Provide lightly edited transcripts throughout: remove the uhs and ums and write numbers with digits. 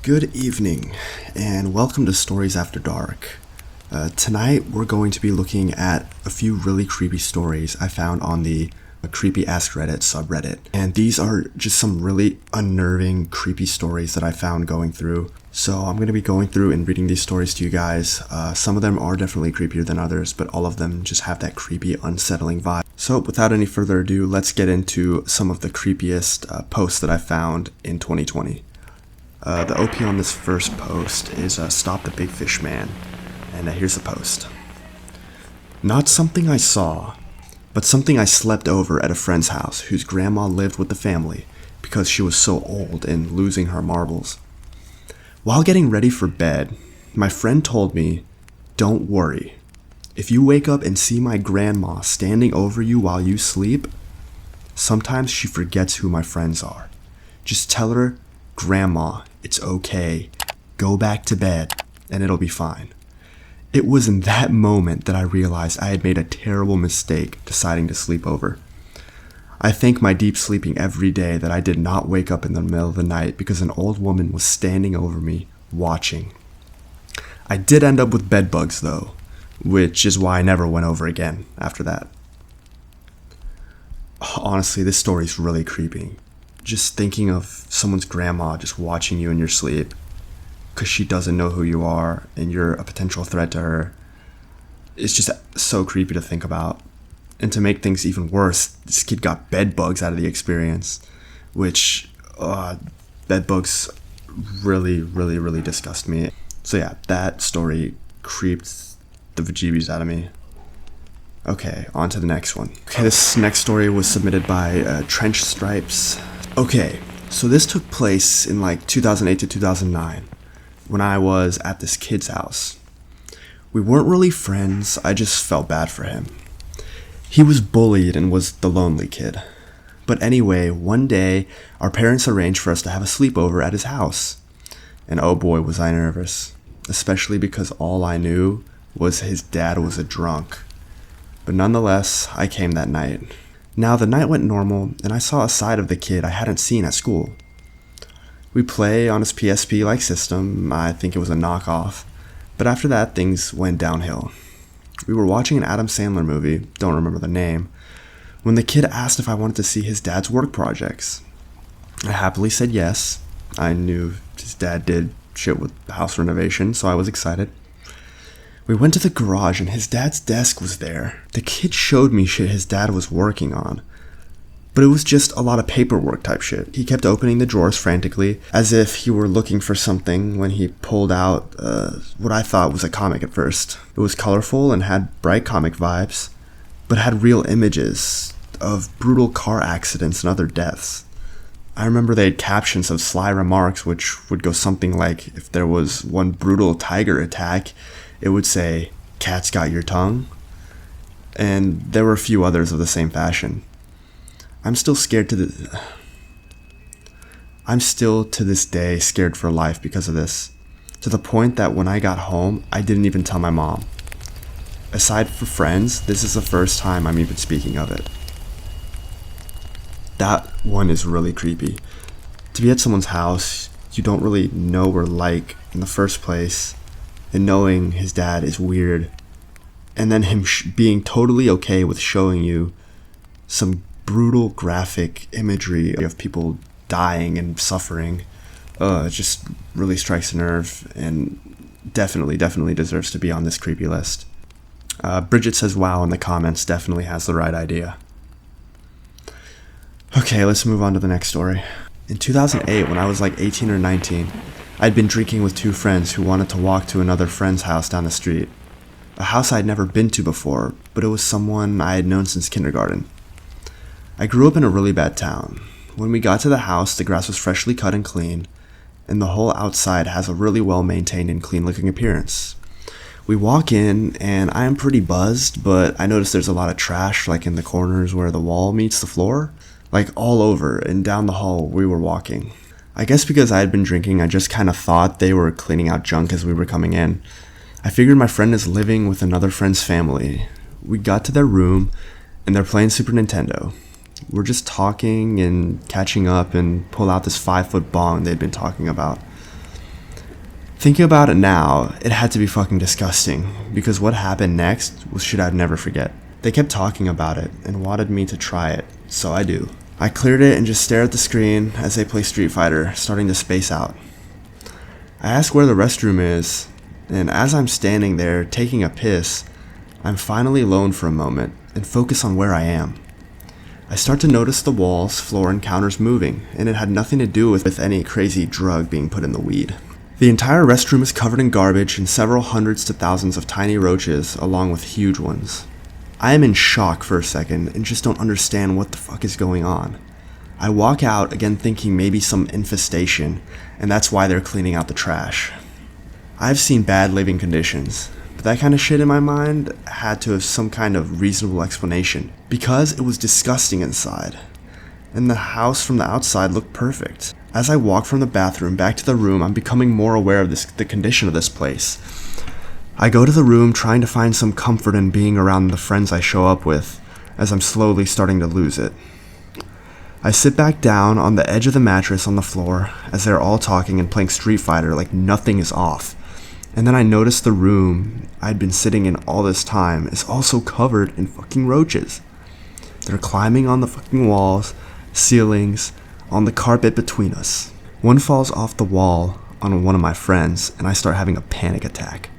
Good evening, and welcome to Stories After Dark. Tonight, we're going to be looking at a few really creepy stories I found on the Creepy Ask Reddit subreddit. And these are just some really unnerving, creepy stories that I found going through. So I'm going to be going through and reading these stories to you guys. Some of them are definitely creepier than others, but all of them just have that creepy, unsettling vibe. So without any further ado, let's get into some of the creepiest posts that I found in 2020. The OP on this first post is Stop the Big Fish Man, and here's the post. Not something I saw, but something I slept over at a friend's house whose grandma lived with the family because she was so old and losing her marbles. While getting ready for bed, my friend told me, "Don't worry. If you wake up and see my grandma standing over you while you sleep, sometimes she forgets who my friends are. Just tell her, Grandma, it's okay. Go back to bed, and it'll be fine." It was in that moment that I realized I had made a terrible mistake deciding to sleep over. I thank my deep sleeping every day that I did not wake up in the middle of the night because an old woman was standing over me, watching. I did end up with bed bugs though, which is why I never went over again after that. Honestly, this story's really creepy. Just thinking of someone's grandma just watching you in your sleep because she doesn't know who you are and you're a potential threat to her. It's just so creepy to think about. And to make things even worse, this kid got bed bugs out of the experience, which bed bugs really disgust me. So yeah, that story creeped the bejeebies out of me. Okay, on to the next one. Okay, this next story was submitted by Trench Stripes. Okay, so this took place in like 2008 to 2009 when I was at this kid's house. We weren't really friends, I just felt bad for him. He was bullied and was the lonely kid. But anyway, one day, our parents arranged for us to have a sleepover at his house. And oh boy, was I nervous. Especially because all I knew was his dad was a drunk. But nonetheless, I came that night. Now, the night went normal, and I saw a side of the kid I hadn't seen at school. We play on his PSP-like system. I think it was a knockoff. But after that, things went downhill. We were watching an Adam Sandler movie, don't remember the name, when the kid asked if I wanted to see his dad's work projects. I happily said yes. I knew his dad did shit with house renovation, so I was excited. We went to the garage and his dad's desk was there. The kid showed me shit his dad was working on, but it was just a lot of paperwork type shit. He kept opening the drawers frantically, as if he were looking for something when he pulled out what I thought was a comic at first. It was colorful and had bright comic vibes, but had real images of brutal car accidents and other deaths. I remember they had captions of sly remarks which would go something like, if there was one brutal tiger attack, it would say, "Cat's got your tongue?" And there were a few others of the same fashion. I'm still to this day scared for life because of this, to the point that when I got home, I didn't even tell my mom. Aside from friends, this is the first time I'm even speaking of it. That one is really creepy. To be at someone's house you don't really know or like in the first place, and knowing his dad is weird, and then him being totally okay with showing you some brutal graphic imagery of people dying and suffering, it just really strikes a nerve and definitely deserves to be on this creepy list. Bridget says wow in the comments, definitely has the right idea. Okay, let's move on to the next story. In 2008, when I was like 18 or 19, I'd been drinking with two friends who wanted to walk to another friend's house down the street. A house I'd never been to before, but it was someone I had known since kindergarten. I grew up in a really bad town. When we got to the house, the grass was freshly cut and clean, and the whole outside has a really well-maintained and clean-looking appearance. We walk in, and I am pretty buzzed, but I notice there's a lot of trash, like in the corners where the wall meets the floor, like all over, and down the hall we were walking. I guess because I had been drinking, I just kind of thought they were cleaning out junk as we were coming in. I figured my friend is living with another friend's family. We got to their room, and they're playing Super Nintendo. We're just talking and catching up and pull out this 5-foot bong they'd been talking about. Thinking about it now, it had to be fucking disgusting, because what happened next was shit I'd never forget. They kept talking about it and wanted me to try it, so I do. I cleared it and just stare at the screen as they play Street Fighter, starting to space out. I ask where the restroom is, and as I'm standing there taking a piss, I'm finally alone for a moment and focus on where I am. I start to notice the walls, floor, and counters moving, and it had nothing to do with any crazy drug being put in the weed. The entire restroom is covered in garbage and several hundreds to thousands of tiny roaches, along with huge ones. I am in shock for a second and just don't understand what the fuck is going on. I walk out, again thinking maybe some infestation, and that's why they're cleaning out the trash. I've seen bad living conditions, but that kind of shit in my mind had to have some kind of reasonable explanation, because it was disgusting inside, and the house from the outside looked perfect. As I walk from the bathroom back to the room, I'm becoming more aware of the condition of this place. I go to the room trying to find some comfort in being around the friends I show up with, as I'm slowly starting to lose it. I sit back down on the edge of the mattress on the floor as they're all talking and playing Street Fighter like nothing is off. And then I notice the room I'd been sitting in all this time is also covered in fucking roaches. They're climbing on the fucking walls, ceilings, on the carpet between us. One falls off the wall on one of my friends, and I start having a panic attack.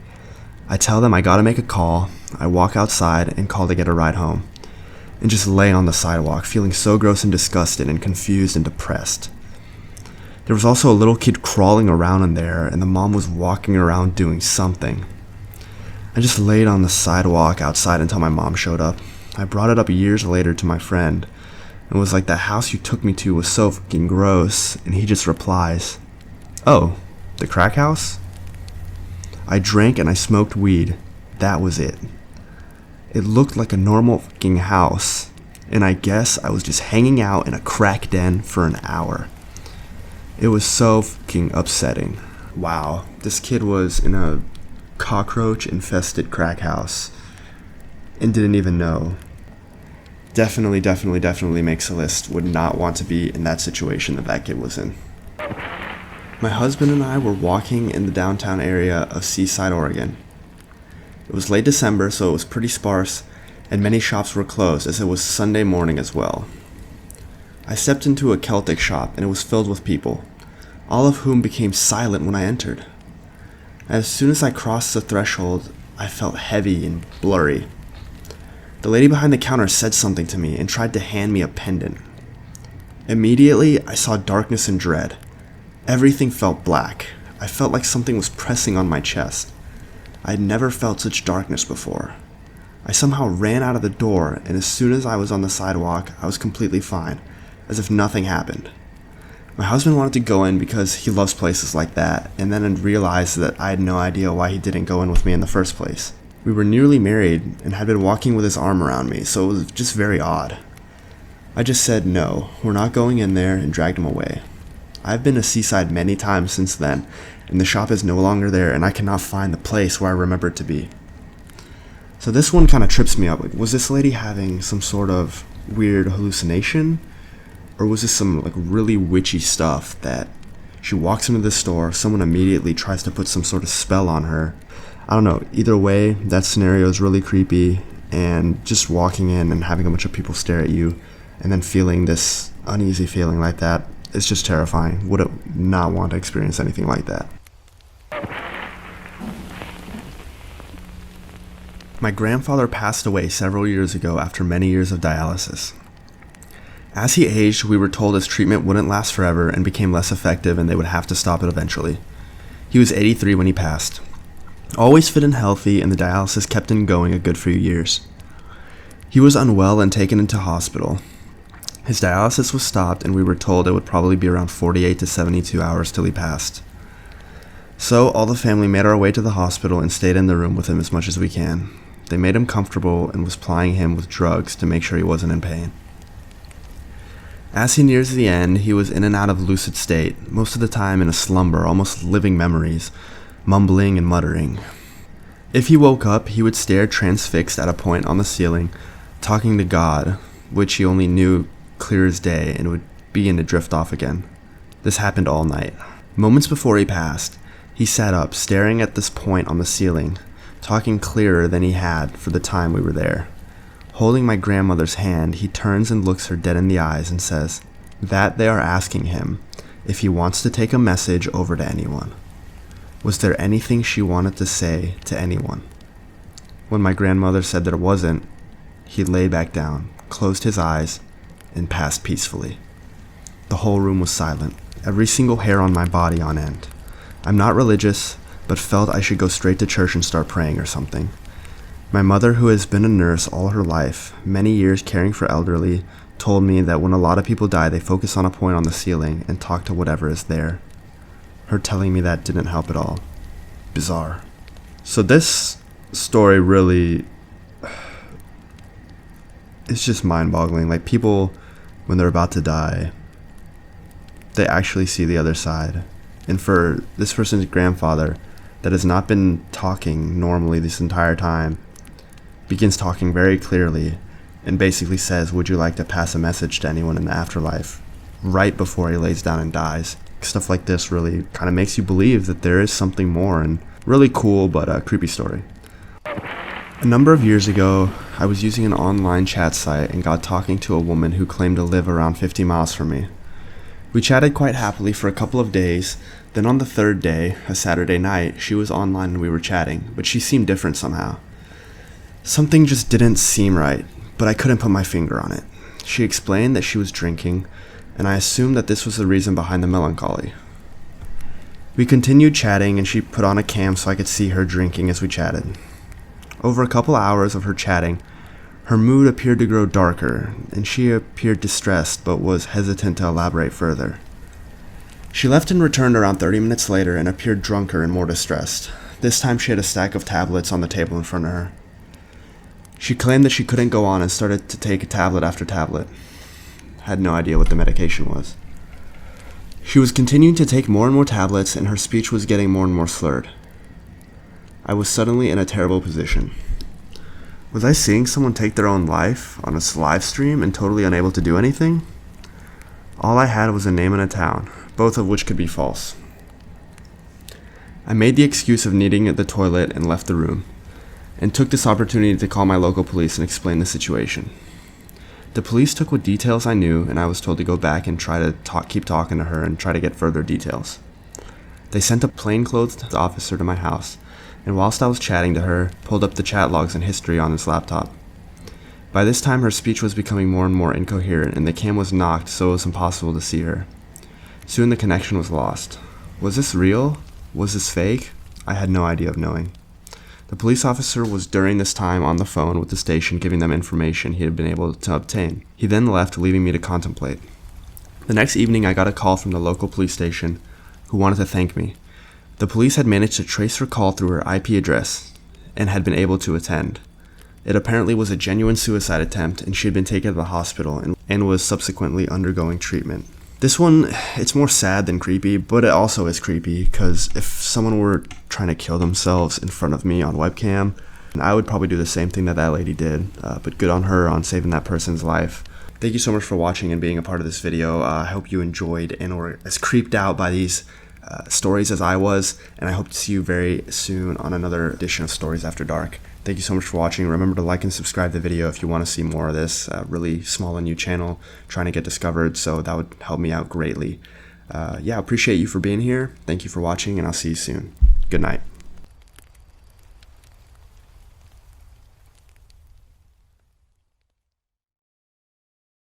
I tell them I gotta make a call. I walk outside and call to get a ride home, and just lay on the sidewalk, feeling so gross and disgusted and confused and depressed. There was also a little kid crawling around in there, and the mom was walking around doing something. I just laid on the sidewalk outside until my mom showed up. I brought it up years later to my friend, and was like, "That house you took me to was so fucking gross," and he just replies, "Oh, the crack house?" I drank and I smoked weed. That was it. It looked like a normal fucking house, and I guess I was just hanging out in a crack den for an hour. It was so fucking upsetting. Wow, this kid was in a cockroach-infested crack house and didn't even know. Definitely makes a list. Would not want to be in that situation that kid was in. My husband and I were walking in the downtown area of Seaside, Oregon. It was late December, so it was pretty sparse, and many shops were closed as it was Sunday morning as well. I stepped into a Celtic shop, and it was filled with people, all of whom became silent when I entered. As soon as I crossed the threshold, I felt heavy and blurry. The lady behind the counter said something to me and tried to hand me a pendant. Immediately, I saw darkness and dread. Everything felt black. I felt like something was pressing on my chest. I'd never felt such darkness before. I somehow ran out of the door, and as soon as I was on the sidewalk, I was completely fine, as if nothing happened. My husband wanted to go in because he loves places like that, and then realized that I had no idea why he didn't go in with me in the first place. We were newly married and had been walking with his arm around me, so it was just very odd. I just said no, we're not going in there, and dragged him away. I've been to Seaside many times since then, and the shop is no longer there, and I cannot find the place where I remember it to be. So this one kind of trips me up. Like, was this lady having some sort of weird hallucination? Or was this some like really witchy stuff that she walks into the store, someone immediately tries to put some sort of spell on her? I don't know. Either way, that scenario is really creepy, and just walking in and having a bunch of people stare at you and then feeling this uneasy feeling like that, it's just terrifying. Would not want to experience anything like that. My grandfather passed away several years ago after many years of dialysis. As he aged, we were told his treatment wouldn't last forever and became less effective, and they would have to stop it eventually. He was 83 when he passed. Always fit and healthy, and the dialysis kept him going a good few years. He was unwell and taken into hospital. His dialysis was stopped, and we were told it would probably be around 48 to 72 hours till he passed. So all the family made our way to the hospital and stayed in the room with him as much as we can. They made him comfortable and was plying him with drugs to make sure he wasn't in pain. As he nears the end, he was in and out of lucid state, most of the time in a slumber, almost living memories, mumbling and muttering. If he woke up, he would stare transfixed at a point on the ceiling, talking to God, which he only knew clear as day, and would begin to drift off again. This happened all night. Moments before he passed, He sat up, staring at this point on the ceiling, talking clearer than he had for the time we were there. Holding my grandmother's hand, he turns and looks her dead in the eyes and says that they are asking him if he wants to take a message over to anyone. Was there anything she wanted to say to anyone? When my grandmother said there wasn't, he lay back down, closed his eyes, and passed peacefully. The whole room was silent, every single hair on my body on end. I'm not religious, but felt I should go straight to church and start praying or something. My mother, who has been a nurse all her life, many years caring for elderly, told me that when a lot of people die, they focus on a point on the ceiling and talk to whatever is there. Her telling me that didn't help at all. Bizarre. So this story really it's just mind-boggling. Like, people, when they're about to die, they actually see the other side. And for this person's grandfather that has not been talking normally this entire time, begins talking very clearly and basically says, would you like to pass a message to anyone in the afterlife, right before he lays down and dies. Stuff like this really kind of makes you believe that there is something more, and really cool but a creepy story. A number of years ago, I was using an online chat site and got talking to a woman who claimed to live around 50 miles from me. We chatted quite happily for a couple of days. Then on the third day, a Saturday night, she was online and we were chatting, but she seemed different somehow. Something just didn't seem right, but I couldn't put my finger on it. She explained that she was drinking, and I assumed that this was the reason behind the melancholy. We continued chatting, and she put on a cam so I could see her drinking as we chatted. Over a couple hours of her chatting, her mood appeared to grow darker, and she appeared distressed but was hesitant to elaborate further. She left and returned around 30 minutes later and appeared drunker and more distressed. This time she had a stack of tablets on the table in front of her. She claimed that she couldn't go on and started to take tablet after tablet. Had no idea what the medication was. She was continuing to take more and more tablets, and her speech was getting more and more slurred. I was suddenly in a terrible position. Was I seeing someone take their own life on a live stream and totally unable to do anything? All I had was a name and a town, both of which could be false. I made the excuse of needing the toilet and left the room, and took this opportunity to call my local police and explain the situation. The police took what details I knew, and I was told to go back and try to keep talking to her and try to get further details. They sent a plainclothes officer to my house, and whilst I was chatting to her, pulled up the chat logs and history on his laptop. By this time, her speech was becoming more and more incoherent, and the cam was knocked so it was impossible to see her. Soon the connection was lost. Was this real? Was this fake? I had no idea of knowing. The police officer was during this time on the phone with the station giving them information he had been able to obtain. He then left, leaving me to contemplate. The next evening I got a call from the local police station who wanted to thank me. The police had managed to trace her call through her IP address and had been able to attend. It apparently was a genuine suicide attempt, and she had been taken to the hospital and was subsequently undergoing treatment. This one, it's more sad than creepy, but it also is creepy, because if someone were trying to kill themselves in front of me on webcam, I would probably do the same thing that lady did, but good on her on saving that person's life. Thank you so much for watching and being a part of this video. I hope you enjoyed and were as creeped out by these stories as I was, and I hope to see you very soon on another edition of Stories After Dark. Thank you so much for watching. Remember to like and subscribe the video if you want to see more of this. Really small and new channel trying to get discovered, so that would help me out greatly. Yeah, appreciate you for being here. Thank you for watching, and I'll see you soon. Good night.